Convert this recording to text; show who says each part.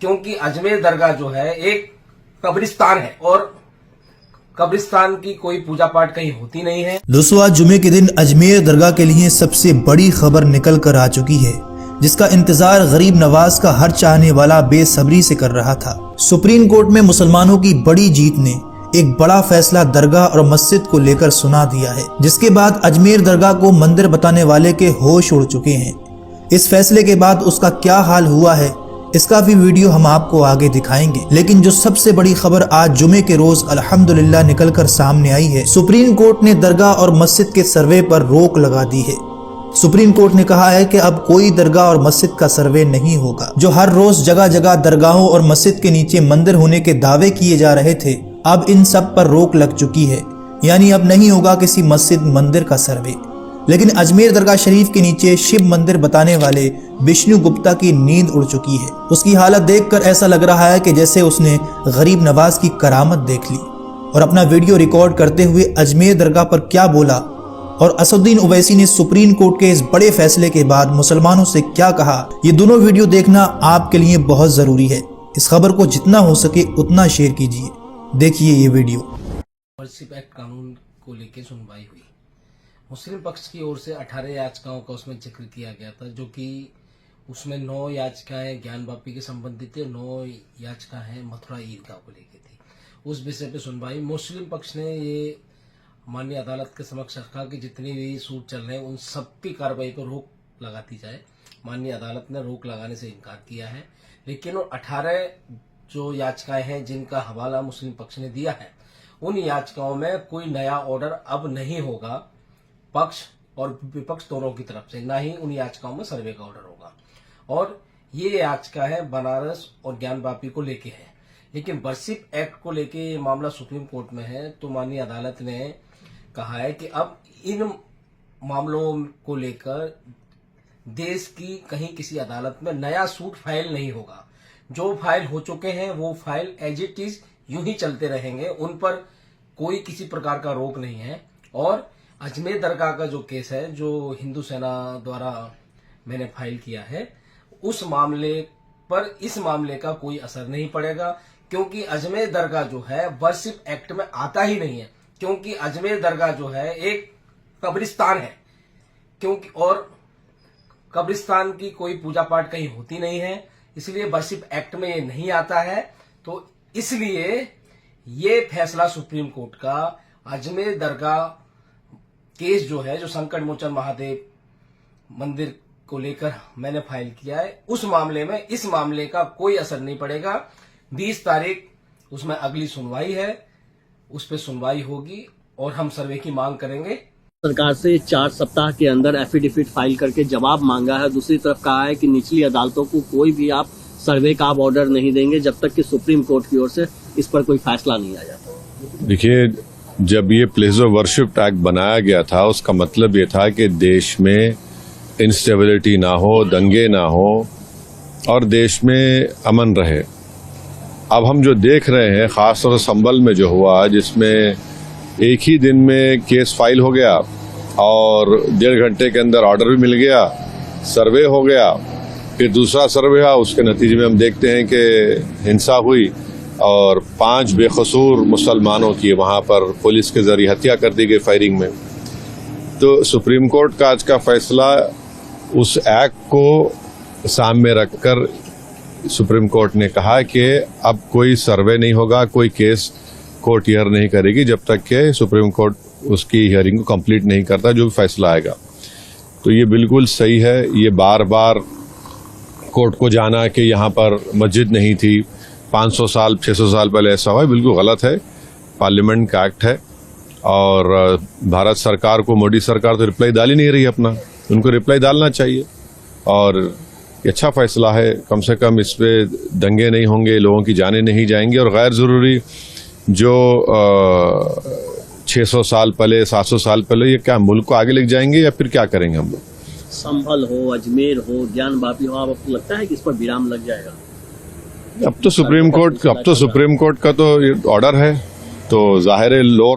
Speaker 1: क्योंकि अजमेर दरगाह जो है एक कब्रिस्तान है और कब्रिस्तान की कोई पूजा पाठ कहीं होती नहीं है।
Speaker 2: दोस्तों, आज जुमे के दिन अजमेर दरगाह के लिए सबसे बड़ी खबर निकल कर आ चुकी है, जिसका इंतजार गरीब नवाज का हर चाहने वाला बेसब्री से कर रहा था। सुप्रीम कोर्ट में मुसलमानों की बड़ी जीत ने एक बड़ा फैसला दरगाह और मस्जिद को लेकर सुना दिया है, जिसके बाद अजमेर दरगाह को मंदिर बताने वाले के होश उड़ चुके हैं। इस फैसले के बाद उसका क्या हाल हुआ है, इसका भी वीडियो हम आपको आगे दिखाएंगे। लेकिन जो सबसे बड़ी खबर आज जुमे के रोज अल्हम्दुलिल्लाह निकलकर सामने आई है, सुप्रीम कोर्ट ने दरगाह और मस्जिद के सर्वे पर रोक लगा दी है। सुप्रीम कोर्ट ने कहा है कि अब कोई दरगाह और मस्जिद का सर्वे नहीं होगा। जो हर रोज जगह जगह दरगाहों और मस्जिद के नीचे मंदिर होने के दावे किए जा रहे थे, अब इन सब पर रोक लग चुकी है, यानी अब नहीं होगा किसी मस्जिद मंदिर का सर्वे। लेकिन अजमेर दरगाह शरीफ के नीचे शिव मंदिर बताने वाले विष्णु गुप्ता की नींद उड़ चुकी है। उसकी हालत देखकर ऐसा लग रहा है कि जैसे उसने गरीब नवाज की करामत देख ली। और अपना वीडियो रिकॉर्ड करते हुए अजमेर दरगाह पर क्या बोला और असदुद्दीन ओवैसी ने सुप्रीम कोर्ट के इस बड़े फैसले के बाद मुसलमानों से क्या कहा, ये दोनों वीडियो देखना आपके लिए बहुत जरूरी है। इस खबर को जितना हो सके उतना शेयर कीजिए। देखिए ये वीडियो।
Speaker 1: वर्शिप एक्ट कानून को लेकर सुनवाई हुई। मुस्लिम पक्ष की ओर से 18 याचिकाओं का उसमें जिक्र किया गया था, जो कि उसमें 9 याचिकाएं ज्ञानवापी के संबंधित थी, 9 याचिकाएं मथुरा ईदगाह को लेकर थी। उस विषय पे सुनवाई मुस्लिम पक्ष ने ये माननीय अदालत के समक्ष रखा कि जितनी भी सूट चल रहे हैं उन सब की कार्रवाई पर रोक लगाती जाए। माननीय अदालत ने रोक लगाने से इनकार किया है, लेकिन वो 18 जो याचिकाएं हैं जिनका हवाला मुस्लिम पक्ष ने दिया है, उन याचिकाओं में कोई नया ऑर्डर अब नहीं होगा पक्ष और विपक्ष दोनों की तरफ से, ना ही उन याचिकाओं में सर्वे का ऑर्डर होगा। और ये याचिका है बनारस और ज्ञानवापी को लेके है, लेकिन वर्शिप एक्ट को लेके ये मामला सुप्रीम कोर्ट में है। तो माननीय अदालत ने कहा है कि अब इन मामलों को लेकर देश की कहीं किसी अदालत में नया सूट फाइल नहीं होगा। जो फाइल हो चुके हैं वो फाइल एज इट इज यूं ही चलते रहेंगे, उन पर कोई किसी प्रकार का रोक नहीं है। और अजमेर दरगाह का जो केस है, जो हिंदू सेना द्वारा मैंने फाइल किया है, उस मामले पर इस मामले का कोई असर नहीं पड़ेगा, क्योंकि अजमेर दरगाह जो है वर्शिप एक्ट में आता ही नहीं है। क्योंकि अजमेर दरगाह जो है एक कब्रिस्तान है, क्योंकि और कब्रिस्तान की कोई पूजा पाठ कहीं होती नहीं है, इसलिए वर्शिप एक्ट में ये नहीं आता है। तो इसलिए ये फैसला सुप्रीम कोर्ट का अजमेर दरगाह केस जो है, जो संकट मोचन महादेव मंदिर को लेकर मैंने फाइल किया है, उस मामले में इस मामले का कोई असर नहीं पड़ेगा। 20 तारीख उसमें अगली सुनवाई है, उस पर सुनवाई होगी और हम सर्वे की मांग करेंगे।
Speaker 3: सरकार से 4 सप्ताह के अंदर एफिडेविट फाइल करके जवाब मांगा है। दूसरी तरफ कहा है कि निचली अदालतों को कोई भी आप सर्वे का आप ऑर्डर नहीं देंगे जब तक कि सुप्रीम कोर्ट की ओर से इस पर कोई फैसला नहीं आ जाता।
Speaker 4: देखिए, जब ये प्लेस ऑफ वर्शिप एक्ट बनाया गया था, उसका मतलब ये था कि देश में इंस्टेबिलिटी ना हो, दंगे ना हो और देश में अमन रहे। अब हम जो देख रहे हैं, खासतौर से संभल में जो हुआ, जिसमें एक ही दिन में केस फाइल हो गया और 1.5 घंटे के अंदर ऑर्डर भी मिल गया, सर्वे हो गया, फिर दूसरा सर्वे हुआ, उसके नतीजे में हम देखते हैं कि हिंसा हुई और 5 बेकसूर मुसलमानों की वहाँ पर पुलिस के जरिए हत्या कर दी गई फायरिंग में। तो सुप्रीम कोर्ट का आज का फैसला उस एक्ट को सामने रखकर सुप्रीम कोर्ट ने कहा कि अब कोई सर्वे नहीं होगा, कोई केस कोर्ट हियर नहीं करेगी जब तक कि सुप्रीम कोर्ट उसकी हियरिंग को कंप्लीट नहीं करता, जो भी फैसला आएगा। तो ये बिल्कुल सही है। ये बार बार कोर्ट को जाना कि यहाँ पर मस्जिद नहीं थी, 500 साल 600 साल पहले ऐसा हुआ, बिल्कुल गलत है। पार्लियामेंट का एक्ट है और भारत सरकार को, मोदी सरकार तो रिप्लाई डाल ही नहीं रही अपना, उनको रिप्लाई डालना चाहिए। और ये अच्छा फैसला है, कम से कम इस पे दंगे नहीं होंगे, लोगों की जानें नहीं जाएंगी और गैर ज़रूरी जो 600 साल पहले 700 साल पहले, ये क्या मुल्क को आगे लेके जाएंगे या फिर क्या करेंगे हम लोग?
Speaker 3: संभल हो, अजमेर हो, ज्ञानवापी हो, आपको लगता है कि इस पर विराम लग जाएगा?
Speaker 4: अब तो सुप्रीम कोर्ट का तो ऑर्डर है, तो जाहिर है लोअर